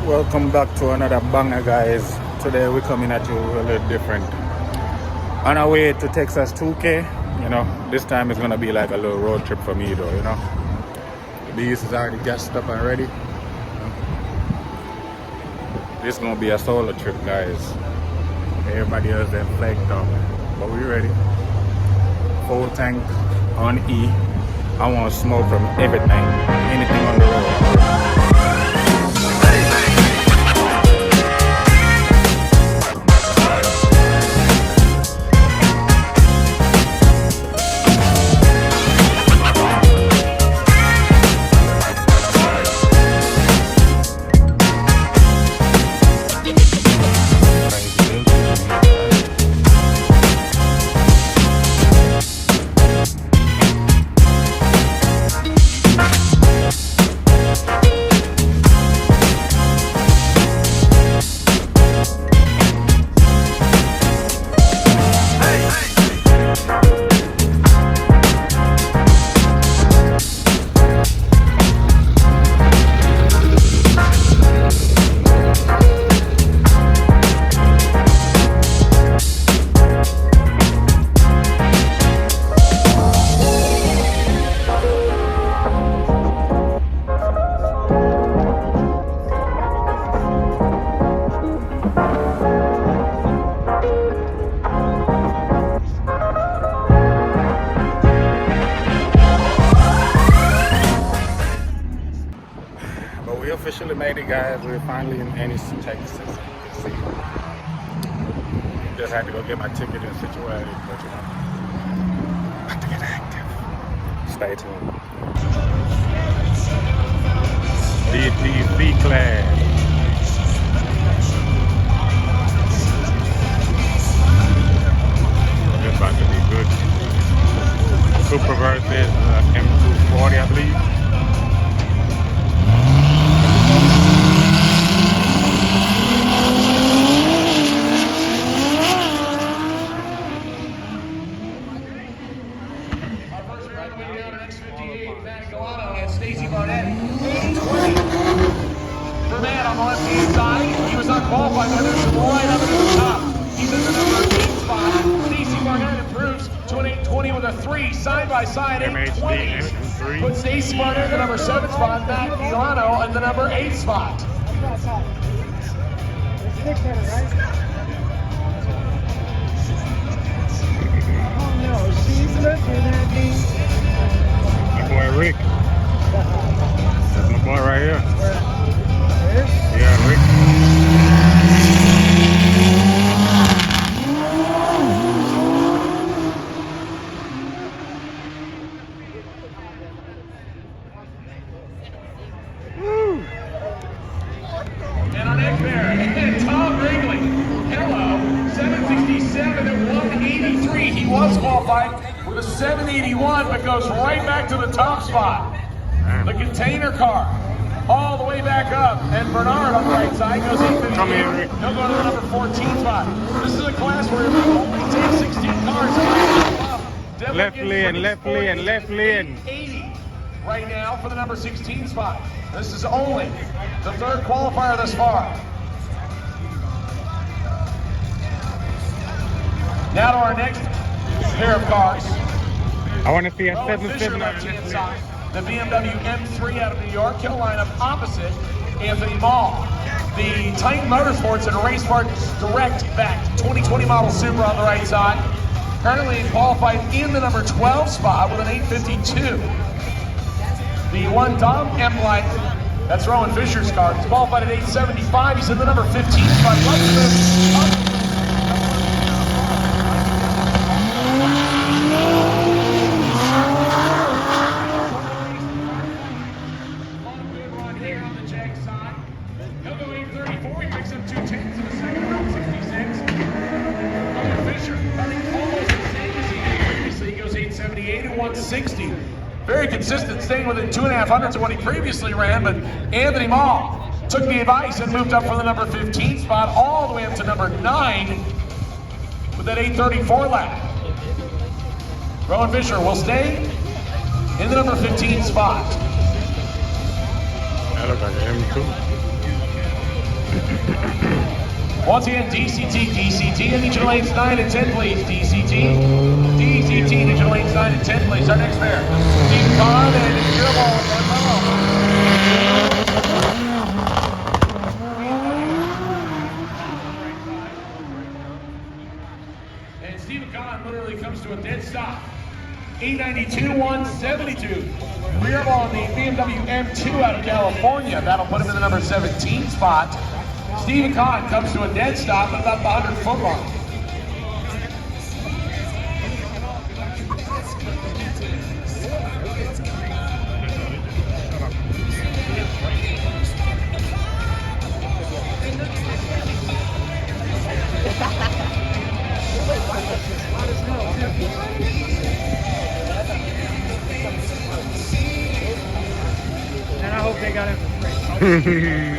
Welcome back to another banger, guys. Today we're coming at you a little different. On our way to Texas 2K, this time it's gonna be like a little road trip for me though, The beast is already gassed up and ready. This is gonna be a solo trip, guys. Everybody else then flaked up, but we ready. Full tank on E. I want smoke from everything, anything on the road. We officially made it, guys. We're finally in Ennis, Texas. You can see. Just had to go get my ticket and situated, but about to get active. Stay tuned. DTC CLASS. It's about to be good. Super versus M240, I believe. For man on the left-hand side, he was unqualified, but there's some right up at the top. He's in the number 8 spot. Stacey Barnett improves to an 820 with a 3 side-by-side 820s. Puts Stacey Barnett in the number 7 spot, Matt Milano in the number 8 spot. Oh no, she's looking at me. My boy Rick. That's my boy right here. Yeah, Rick. Woo! And our next pair, Tom Wrigley. Hello, 767 at 183. He was qualified with a 781, but goes right back to the top spot. The container car, all the way back up, and Bernard on the right side goes 852. Come here, Rick. He'll go to the number 14 spot. This is a class where you only take 16 cars. Left lane. 80 right now for the number 16 spot. This is only the third qualifier thus far. Now to our next pair of cars. I want to see a Rowan Fisher 7-7 left-hand side. The BMW M3 out of New York. He'll line up opposite Anthony Mall. The Titan Motorsports and Race Parts Direct backed 2020 model Supra on the right side. Currently qualified in the number 12 spot with an 852. The one Dom M-Light, that's Rowan Fisher's car. He's qualified at 875. He's in the number 15 spot. And 160. Very consistent, staying within 2.5 hundredths of what he previously ran, but Anthony Mall took the advice and moved up from the number 15 spot all the way up to number 9 with that 834 lap. Rowan Fisher will stay in the number 15 spot. That looks like an M2. Once again, DCT, and digital lanes 9 and 10, please. DCT, digital lanes 9 and 10, please. Our next pair, Steve Kahn and Mirabal and Steve Kahn literally comes to a dead stop. E92 172. Rear ball on the BMW M2 out of California. That'll put him in the number 17 spot. Stephen Kahn comes to a dead stop at about the 100-foot mark. And I hope they got it for free.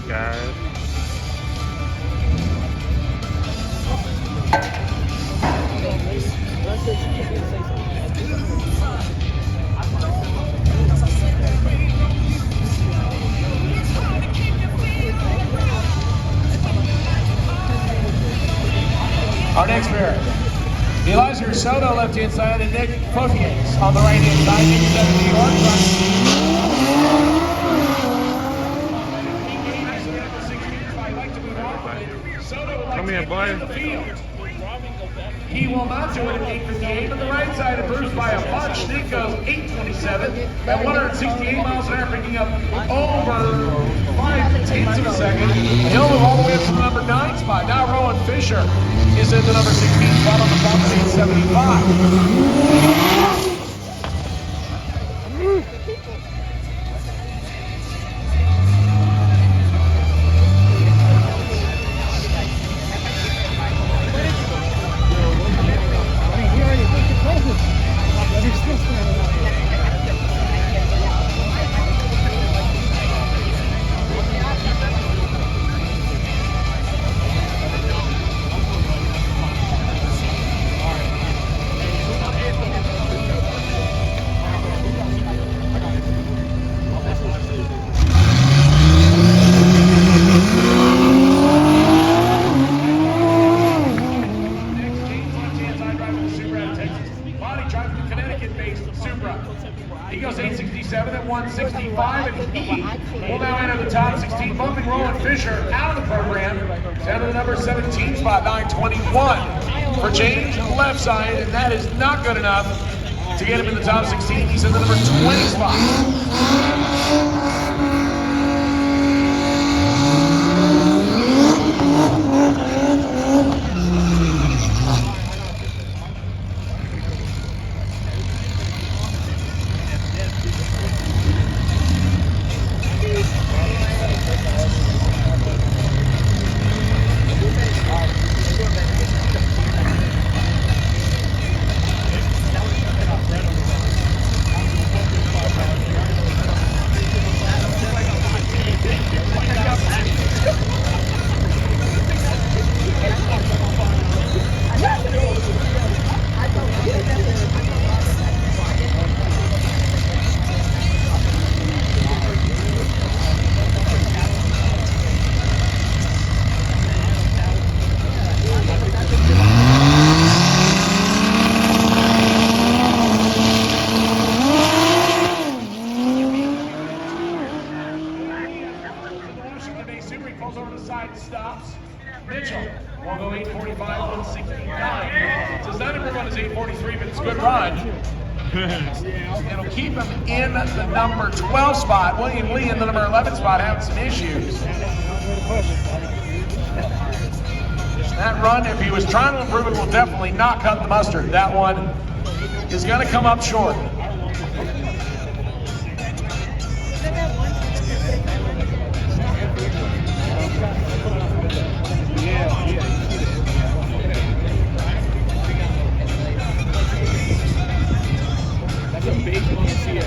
Guys. Our next pair, Elijah Soto left-hand side and Nick Potiers on the right-hand side. New York. Come here, boy. He will not do it at 8:58, but the right side improved by a bunch. Nick goes 8:27 at 168 miles an hour, picking up over 5/10 of a second. He'll move all the way up to the number 9 spot. Now Rowan Fisher is in the number 16 spot on the top of 875. He goes 867 at 165, and he will now enter the top 16, bumping Rowan Fisher out of the program down to the number 17 spot, 921 for James left side, and that is not good enough to get him in the top 16. He's in the number 20 spot. the side stops. Mitchell will go 8:45, 1:69. Does not improve on his 8:43, but it's a good run. It'll keep him in the number 12 spot. William Lee in the number 11 spot having some issues. That run, if he was trying to improve it, will definitely not cut the mustard. That one is going to come up short. That's a big one to see it.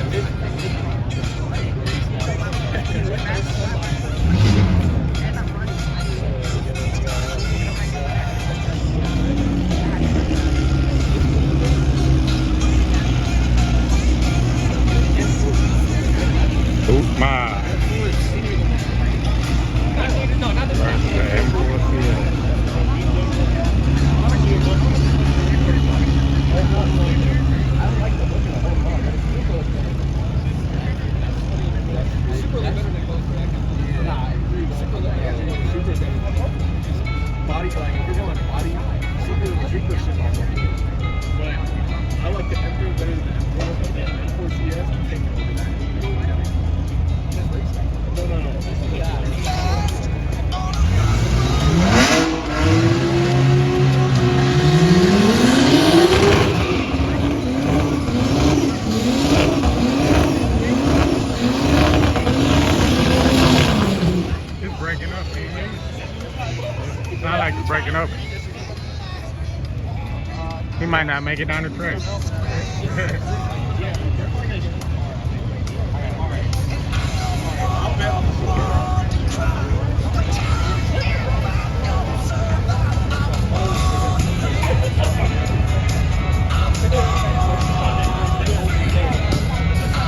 Oop, my. No, not the first. Body flying, if you're going body, super shit on it. But I like the M3 better than the M4 and M4 CS. I'm taking over that. No. This is that. It's breaking up. It's not like it's breaking up. He might not make it down the track.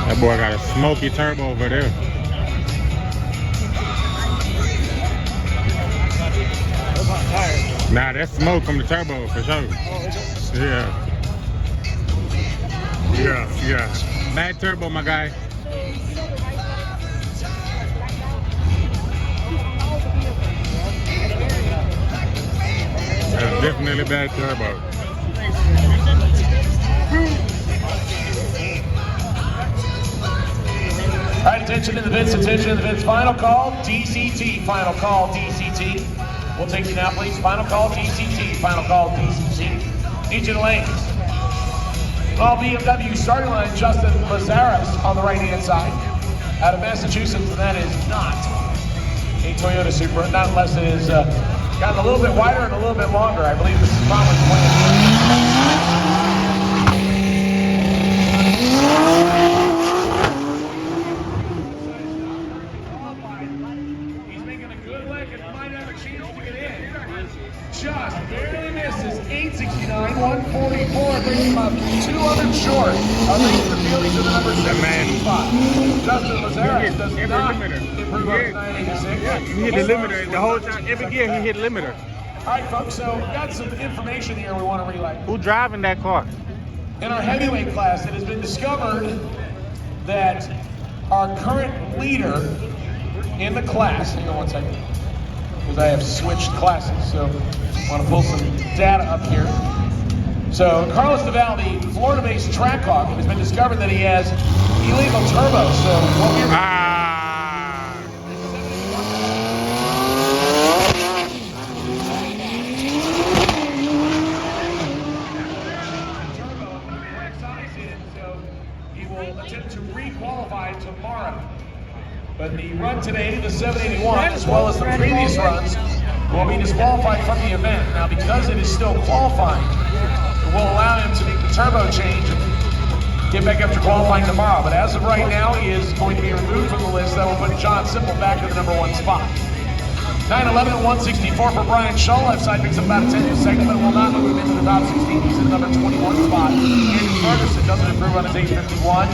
That boy got a smoky turbo over there. Nah, that's smoke from the turbo for sure. Yeah. Bad turbo, my guy. That's definitely bad turbo. All right, attention to the bits, final call, DCT, final call, DCT. We'll take you now, please. Final call, DCT, final call, DCT. Each of the lanes. All BMW starting line, Justin Lazarus on the right-hand side. Out of Massachusetts, and that is not a Toyota Supra, not unless it is gotten a little bit wider and a little bit longer. I believe this is probably just barely misses 869, 144, brings him up 200 short of the fielding to the number 17 spot. Justin Lazarus does not improve on his 986. Yeah, he hit the limiter the whole time. Every gear he hit limiter. All right, folks, so we've got some information here we want to relay. Who driving that car? In our heavyweight class, it has been discovered that our current leader in the class, hang on one second, because I have switched classes, so I want to pull some data up here. So Carlos Deval, the Florida-based track hawk, it has been discovered that he has illegal turbo. So what we're attempt to re-qualify tomorrow. But the run today, the 781, as well as the previous runs, will be disqualified from the event. Now, because it is still qualifying, it will allow him to make the turbo change and get back up to qualifying tomorrow. But as of right now, he is going to be removed from the list. That will put John Simple back to the number 1 spot. 911 at 164 for Brian Shaw. Left side picks up about a 10th second, but it will not move him into the top 16. He's in the number 21 spot. Andy Ferguson doesn't improve on his 851.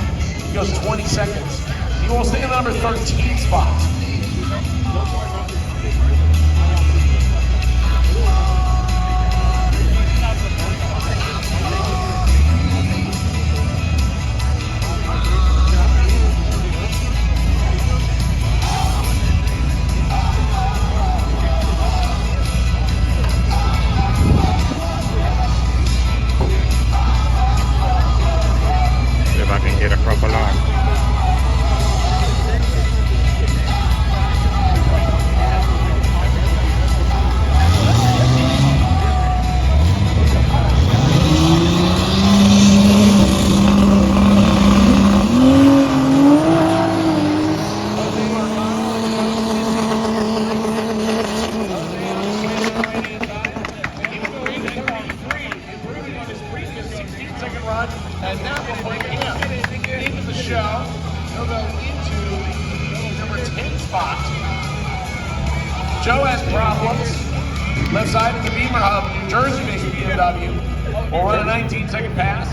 He goes 20 seconds. He will stay in the number 13 spot. spot. Joe has problems. Left side of the Beamer Hub, New Jersey-based BMW. Will run a 19-second pass.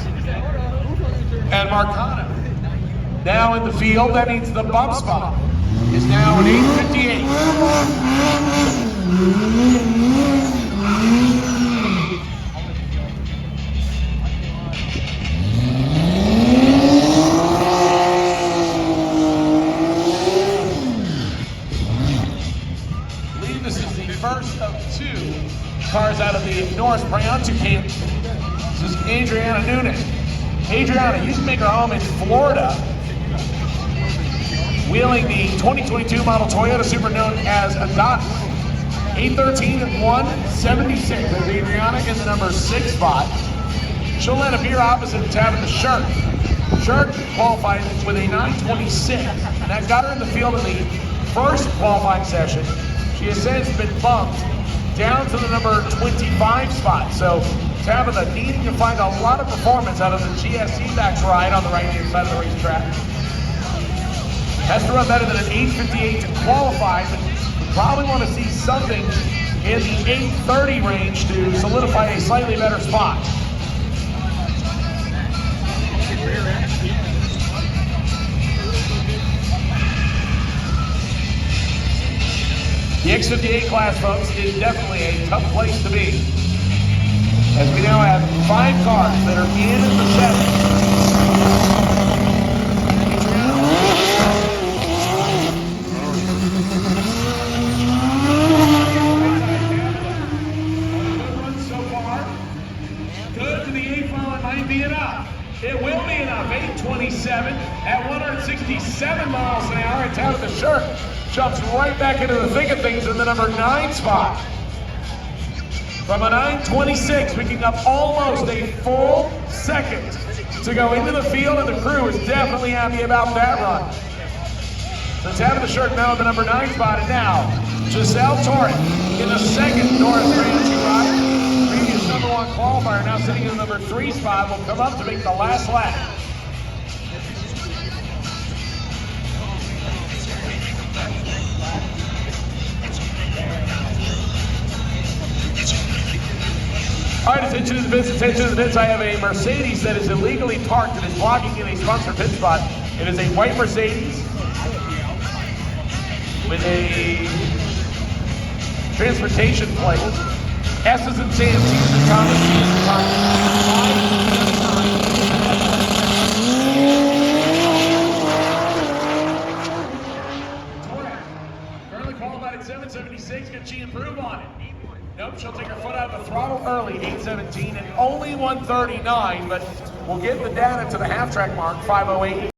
And Marcano now in the field. That means the bump spot is now an 8:58. I believe this is the first of two cars out of the Norris Priantu camp. This is Adriana Nunes. Adriana used to make her home in Florida, wheeling the 2022 model Toyota Supra known as Adana. 813 and 176. There's Adriana in the number 6 spot. She'll let up here opposite Tabitha Shirk. Shirk qualified with a 926, and that got her in the field in the first qualifying session. She has since been bumped down to the number 25 spot. So Tabitha needing to find a lot of performance out of the GSC back ride on the right-hand side of the racetrack. Has to run better than an 8:58 to qualify, but probably want to see something in the 8:30 range to solidify a slightly better spot. The X58 class, folks, is definitely a tough place to be, as we now have 5 cars that are in the 7. It will be enough. 827 at 167 miles an hour. And Tabitha Shirk jumps right back into the thick of things in the number 9 spot. From a 926, picking up almost a full second to go into the field, and the crew is definitely happy about that run. So Tabitha Shirk now at the number 9 spot, and now Giselle Torres in the second Norris Priantu ride. Previous number 1 qualifier now sitting in the number 3 spot, will come up to make the last lap. All right, attention to the bits, attention to the bits. I have a Mercedes that is illegally parked and is blocking in a sponsored pit spot. It is a white Mercedes with a transportation plate. S's and Sam's, T's and Thomas, T's and Thomas. Currently qualified at 776. Can she improve on it? Nope, she'll take her foot out of the throttle early, 817 and only 139, but we'll get the data to the half track mark, 508.